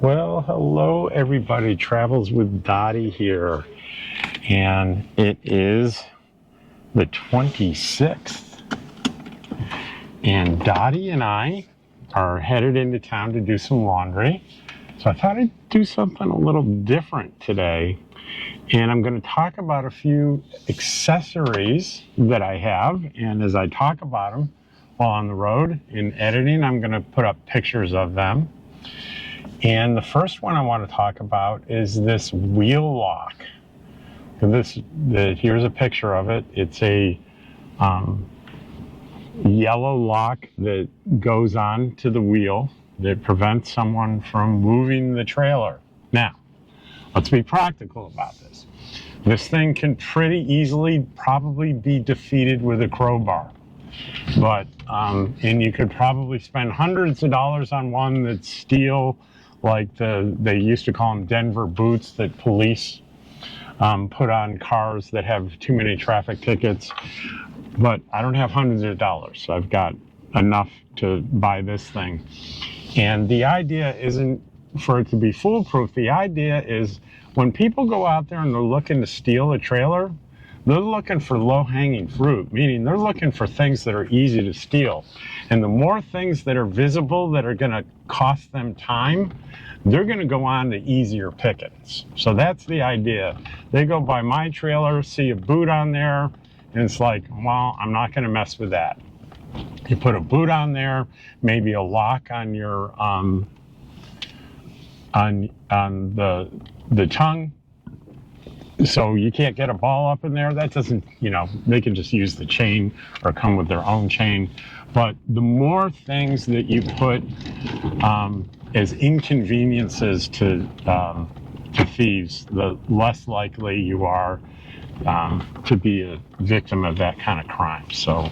Well, hello everybody. Travels with Dottie here. And it is the 26th. And Dottie and I are headed into town to do some laundry. So I thought I'd do something a little different today. And I'm going to talk about a few accessories that I have. And as I talk about them while on the road in editing, I'm going to put up pictures of them. And the first one I want to talk about is this wheel lock. Here's a picture of it. It's a yellow lock that goes on to the wheel that prevents someone from moving the trailer. Now, let's be practical about this. This thing can pretty easily probably be defeated with a crowbar. But, and you could probably spend hundreds of dollars on one that's steel, like they used to call them Denver boots that police put on cars that have too many traffic tickets. But I don't have hundreds of dollars, so I've got enough to buy this thing. And the idea isn't for it to be foolproof. The idea is when people go out there and they're looking to steal a trailer, they're looking for low-hanging fruit, meaning they're looking for things that are easy to steal. And the more things that are visible that are going to cost them time, they're going to go on to easier pickings. So that's the idea. They go by my trailer, see a boot on there, and it's like, well, I'm not going to mess with that. You put a boot on there, maybe a lock on your on the tongue, so you can't get a ball up in there. That doesn't, they can just use the chain or come with their own chain. But the more things that you put as inconveniences to thieves, the less likely you are to be a victim of that kind of crime. So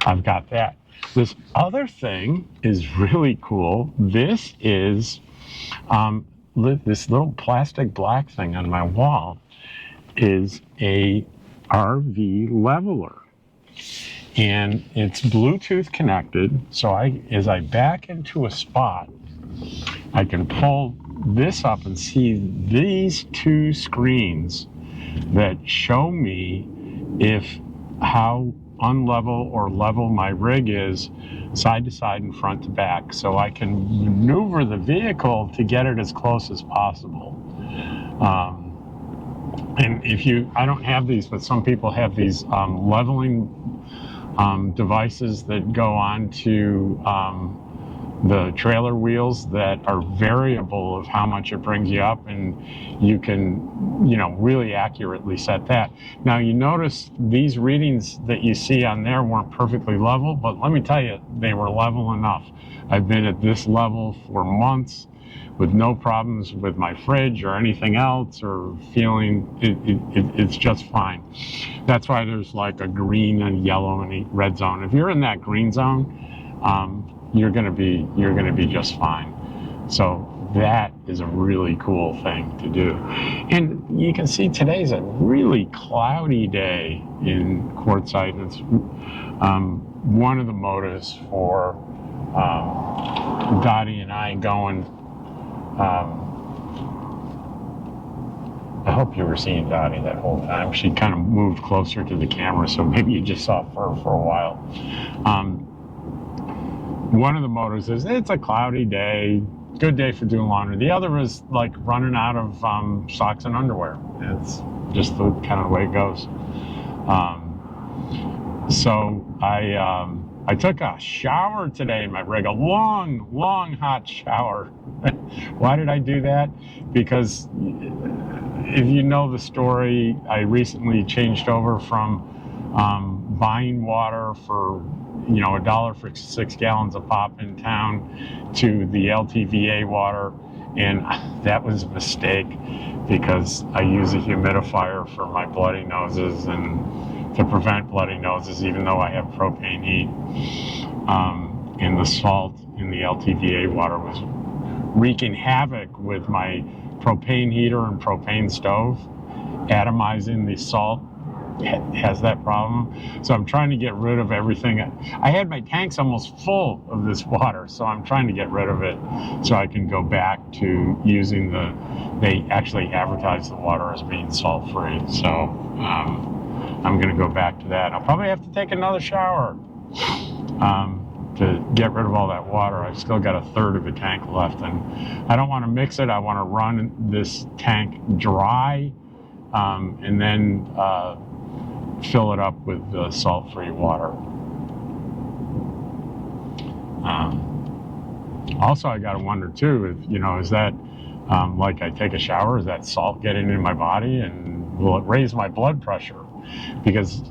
I've got that. This other thing is really cool. This is this little plastic black thing on my wall is a RV leveler, and it's Bluetooth connected. So as I back into a spot, I can pull this up and see these two screens that show me how unlevel or level my rig is side to side and front to back. So I can maneuver the vehicle to get it as close as possible. And I don't have these, but some people have these leveling devices that go on to the trailer wheels that are variable of how much it brings you up, and you can, really accurately set that. Now you notice these readings that you see on there weren't perfectly level, but let me tell you, they were level enough. I've been at this level for months with no problems with my fridge or anything else, or feeling it's just fine. That's why there's like a green and yellow and a red zone. If you're in that green zone, you're gonna be just fine. So that is a really cool thing to do. And you can see today's a really cloudy day in Quartzsite, and it's one of the motives for Dottie and I going. I hope you were seeing Dottie that whole time. She kind of moved closer to the camera, so maybe you just saw her for a while. One of the motives is it's a cloudy day, good day for doing laundry. The other is like running out of socks and underwear. It's just the kind of way it goes. So I took a shower today in my rig, a long hot shower. Why did I do that? Because if you know the story, I recently changed over from buying water for $1 for 6 gallons of pop in town to the LTVA water, and that was a mistake because I use a humidifier for my bloody noses and to prevent bloody noses, even though I have propane heat. And the salt in the LTVA water was wreaking havoc with my propane heater and propane stove, atomizing the salt has that problem. So I'm trying to get rid of everything. I had my tanks almost full of this water, so I'm trying to get rid of it so I can go back to using they actually advertise the water as being salt-free. So I'm going to go back to that. I'll probably have to take another shower to get rid of all that water. I've still got a third of a tank left, and I don't want to mix it. I want to run this tank dry and then fill it up with salt-free water. Also, I got to wonder too, if, is that like I take a shower, is that salt getting in my body, and will it raise my blood pressure? Because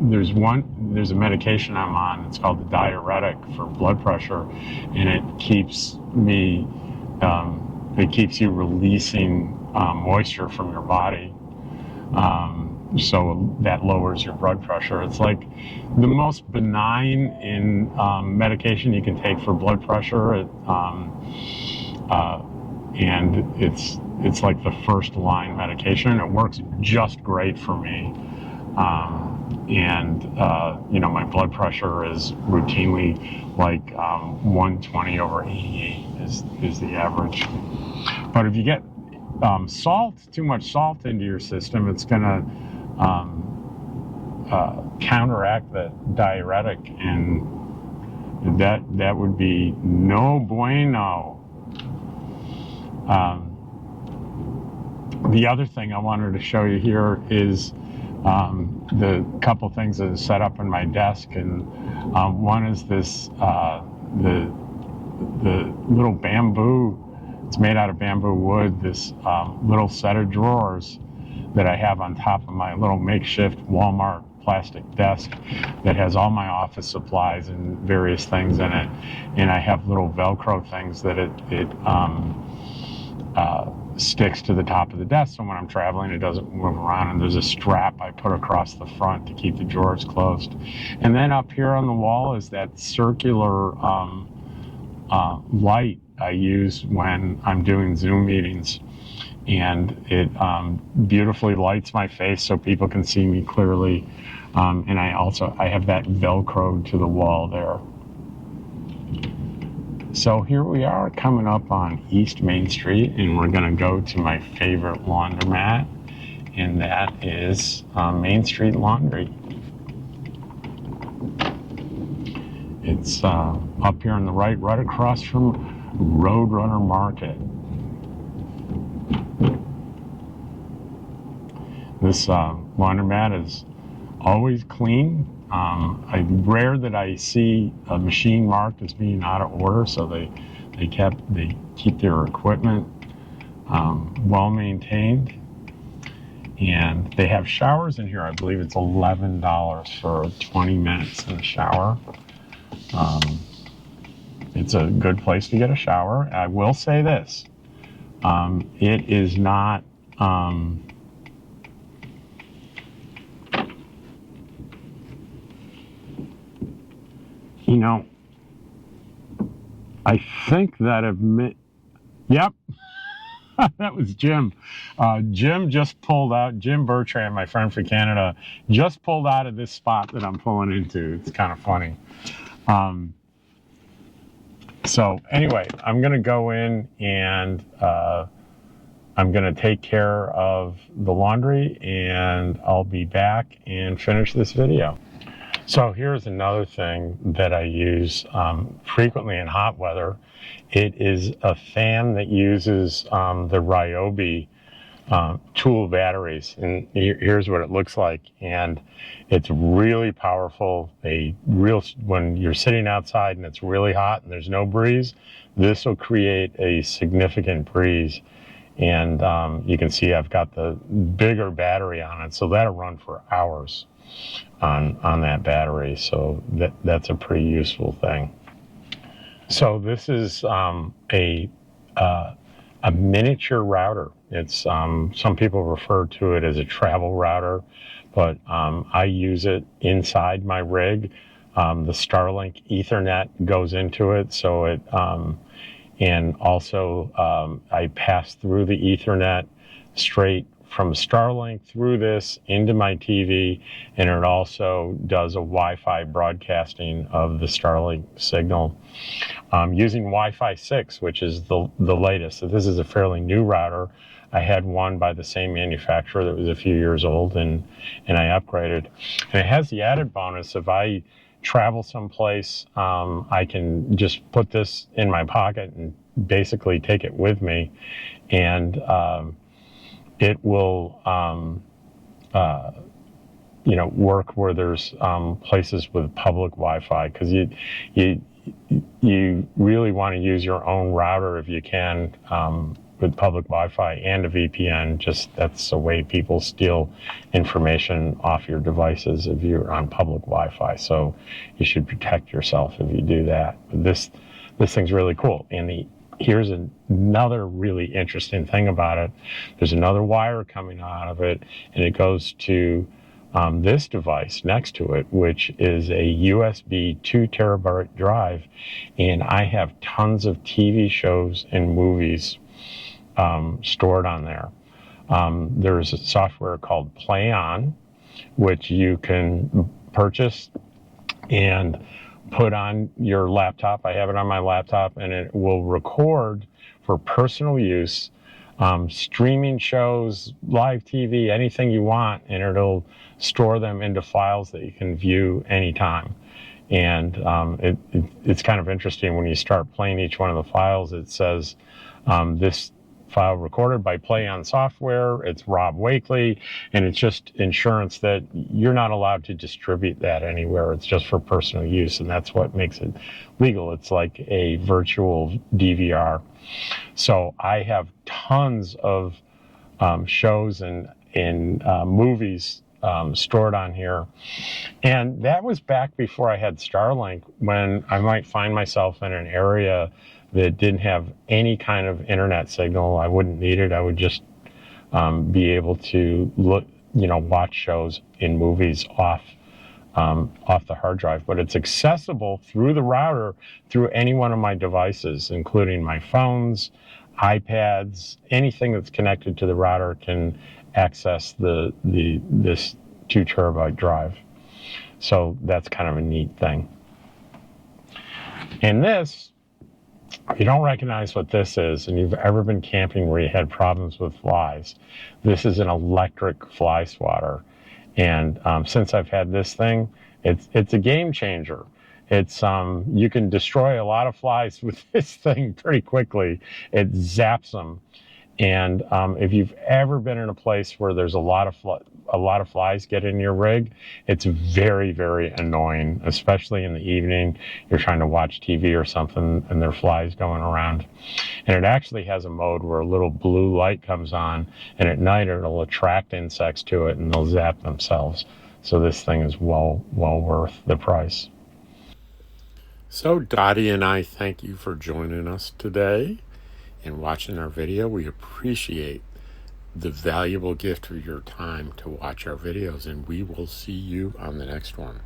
there's a medication I'm on. It's called the diuretic for blood pressure, and it keeps you releasing moisture from your body. So that lowers your blood pressure. It's like the most benign in medication you can take for blood pressure. And it's like the first line medication. It works just great for me. My blood pressure is routinely like 120/88 is the average. But if you get too much salt into your system, it's going to counteract the diuretic, and that would be no bueno. The other thing I wanted to show you here is the couple things that are set up in my desk, and one is this the little bamboo. It's made out of bamboo wood. This little set of drawers that I have on top of my little makeshift Walmart plastic desk that has all my office supplies and various things in it, and I have little Velcro things that it sticks to the top of the desk, so when I'm traveling it doesn't move around, and there's a strap I put across the front to keep the drawers closed. And then up here on the wall is that circular light I use when I'm doing Zoom meetings, and it beautifully lights my face so people can see me clearly, and I have that Velcro to the wall there. So here we are coming up on East Main Street, and we're going to go to my favorite laundromat, and that is Main Street Laundry. It's up here on the right across from Roadrunner Market. This laundromat is always clean. Rare that I see a machine marked as being out of order, so they keep their equipment well maintained, and they have showers in here. I believe it's $11 for 20 minutes in the shower. It's a good place to get a shower. I will say this: it is not. I think that yep, that was Jim. Jim just pulled out, Jim Bertrand, my friend from Canada, just pulled out of this spot that I'm pulling into. It's kind of funny. So anyway, I'm going to go in and I'm going to take care of the laundry, and I'll be back and finish this video. So here's another thing that I use frequently in hot weather. It is a fan that uses the Ryobi tool batteries, and here's what it looks like. And it's really powerful. When you're sitting outside and it's really hot and there's no breeze, this will create a significant breeze. And you can see I've got the bigger battery on it, so that'll run for hours on that battery. So that's a pretty useful thing. So this is a miniature router. It's some people refer to it as a travel router, but I use it inside my rig. The Starlink Ethernet goes into it, so it and also I pass through the Ethernet straight from Starlink through this into my TV, and it also does a Wi-Fi broadcasting of the Starlink signal using Wi-Fi 6, which is the latest. So this is a fairly new router. I had one by the same manufacturer that was a few years old, and I upgraded. And it has the added bonus: if I travel someplace, I can just put this in my pocket and basically take it with me, and it will work where there's places with public Wi-Fi, because you really want to use your own router if you can, with public Wi-Fi and a VPN. Just that's the way people steal information off your devices if you're on public Wi-Fi. So you should protect yourself if you do that. This thing's really cool. And here's another really interesting thing about it. There's another wire coming out of it, and it goes to this device next to it, which is a USB 2 terabyte drive. And I have tons of TV shows and movies stored on there. There's a software called Play On, which you can purchase and put on your laptop. I have it on my laptop, and it will record for personal use, streaming shows, live TV, anything you want, and it'll store them into files that you can view anytime. And it's kind of interesting when you start playing each one of the files. It says this file recorded by Play On Software, it's Rob Wakely, and it's just insurance that you're not allowed to distribute that anywhere. It's just for personal use, and that's what makes it legal. It's like a virtual DVR. So I have tons of shows and movies stored on here. And that was back before I had Starlink, when I might find myself in an area that didn't have any kind of internet signal. I wouldn't need it. I would just be able to watch shows and movies off the hard drive. But it's accessible through the router, through any one of my devices, including my phones, iPads, anything that's connected to the router can access this 2 terabyte drive. So that's kind of a neat thing. And this, if you don't recognize what this is, and you've ever been camping where you had problems with flies, this is an electric fly swatter. And since I've had this thing, it's a game changer. It's you can destroy a lot of flies with this thing pretty quickly. It zaps them. And if you've ever been in a place where there's a lot of flies get in your rig, it's very, very annoying, especially in the evening. You're trying to watch TV or something, and there are flies going around. And it actually has a mode where a little blue light comes on, and at night it'll attract insects to it, and they'll zap themselves. So this thing is well worth the price. So Dottie and I thank you for joining us today and watching our video. We appreciate the valuable gift of your time to watch our videos, and we will see you on the next one.